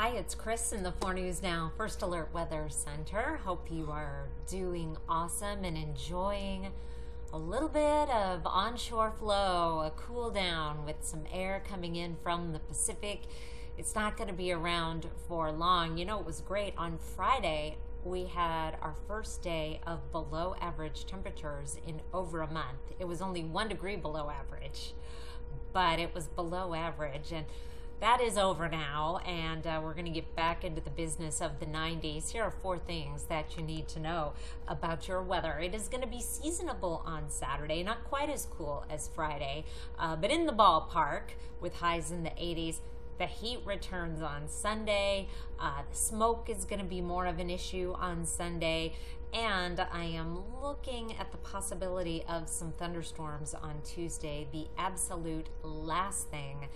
Hi, it's Kris in the 4 News Now First Alert Weather Center. Hope you are doing awesome and enjoying a little bit of onshore flow, a cool down with some air coming in from the Pacific. It's not going to be around for long. You know, it was great. On Friday, we had our first day of below average temperatures in over a month. It was only 1 degree below average, but it was below average. And that is over now, and we're going to get back into the business of the 90s. Here are 4 things that you need to know about your weather. It is going to be seasonable on Saturday, not quite as cool as Friday, but in the ballpark with highs in the 80s. The heat returns on Sunday. The smoke is going to be more of an issue on Sunday. And I am looking at the possibility of some thunderstorms on Tuesday, the absolute last thing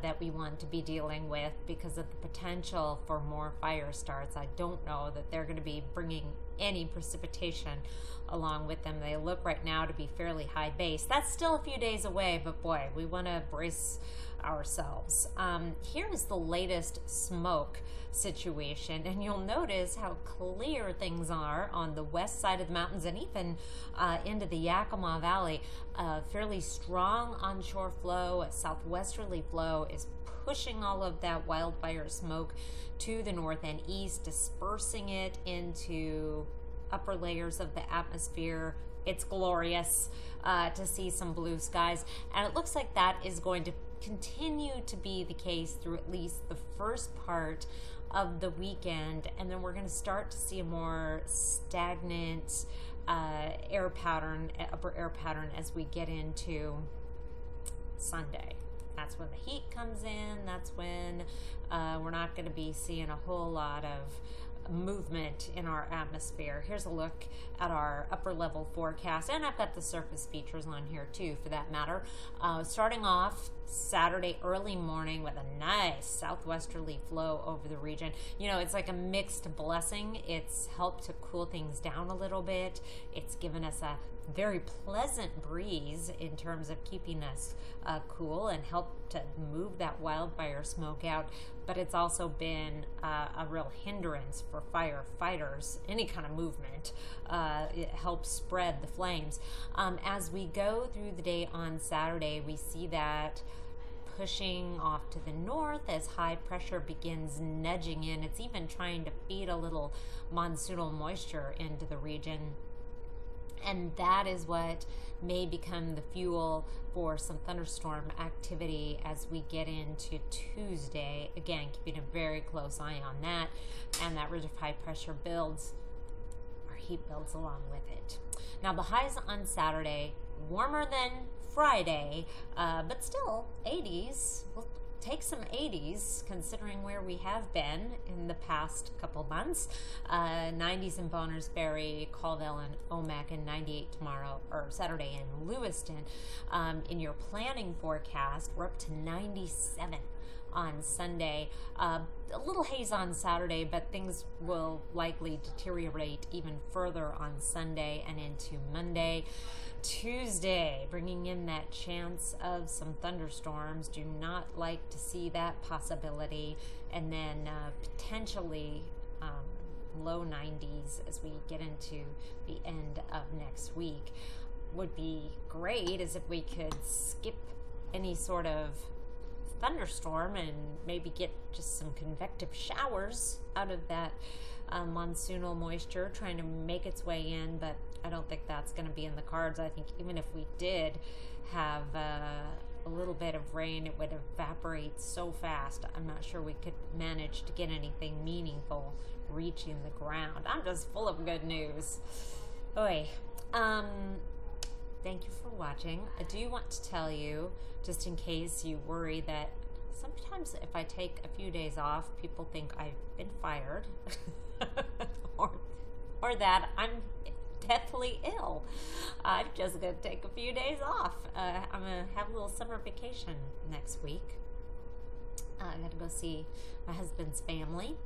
that we want to be dealing with because of the potential for more fire starts. I don't know that they're going to be bringing any precipitation along with them. They look right now to be fairly high base. That's still a few days away, but boy, we want to brace ourselves. Here is the latest smoke situation, and you'll notice how clear things are on the west side of the mountains and even into the Yakima Valley. Fairly strong onshore flow, a southwesterly flow is pushing all of that wildfire smoke to the north and east, dispersing it into upper layers of the atmosphere. It's glorious to see some blue skies, and it looks like that is going to continue to be the case through at least the first part of the weekend, and then we're going to start to see a more stagnant air pattern, upper air pattern, as we get into Sunday. That's when the heat comes in. That's when we're not going to be seeing a whole lot of movement in our atmosphere. Here's a look at our upper level forecast, and I've got the surface features on here too for that matter. Starting off Saturday early morning with a nice southwesterly flow over the region. You know, it's like a mixed blessing. It's helped to cool things down a little bit. It's given us a very pleasant breeze in terms of keeping us cool and helped to move that wildfire smoke out, but it's also been a real hindrance for firefighters. Any kind of movement, it helps spread the flames. As we go through the day on Saturday, we see that pushing off to the north as high pressure begins nudging in. It's even trying to feed a little monsoonal moisture into the region. And that is what may become the fuel for some thunderstorm activity as we get into Tuesday. Again, keeping a very close eye on that. And that ridge of high pressure builds, or heat builds along with it. Now the highs on Saturday, warmer than Friday, but still 80s. We'll take some 80s considering where we have been in the past couple months. 90s in Bonner's Ferry, Colville and Omak, and 98 tomorrow or Saturday in Lewiston. In your planning forecast, we're up to 97 on Sunday. A little haze on Saturday, but things will likely deteriorate even further on Sunday and into Monday. Tuesday, bringing in that chance of some thunderstorms. Do not like to see that possibility. And then potentially low 90s as we get into the end of next week. Would be great as if we could skip any sort of thunderstorm and maybe get just some convective showers out of that monsoonal moisture trying to make its way in, but I don't think that's going to be in the cards. I think even if we did have a little bit of rain, it would evaporate so fast. I'm not sure we could manage to get anything meaningful reaching the ground. I'm just full of good news. Oy. Thank you for watching. I do want to tell you, just in case you worry, that sometimes if I take a few days off, people think I've been fired or that I'm deathly ill. I'm just going to take a few days off. I'm going to have a little summer vacation next week. I got to go see my husband's family,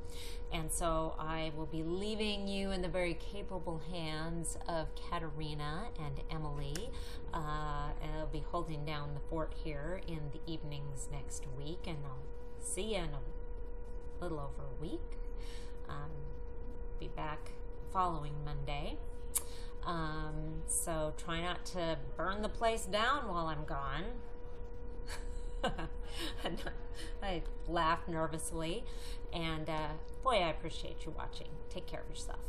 and so I will be leaving you in the very capable hands of Katerina and Emily, and I'll be holding down the fort here in the evenings next week, and I'll see you in a a little over a week. Be back following Monday. So try not to burn the place down while I'm gone. I laughed nervously, and boy, I appreciate you watching. Take care of yourself.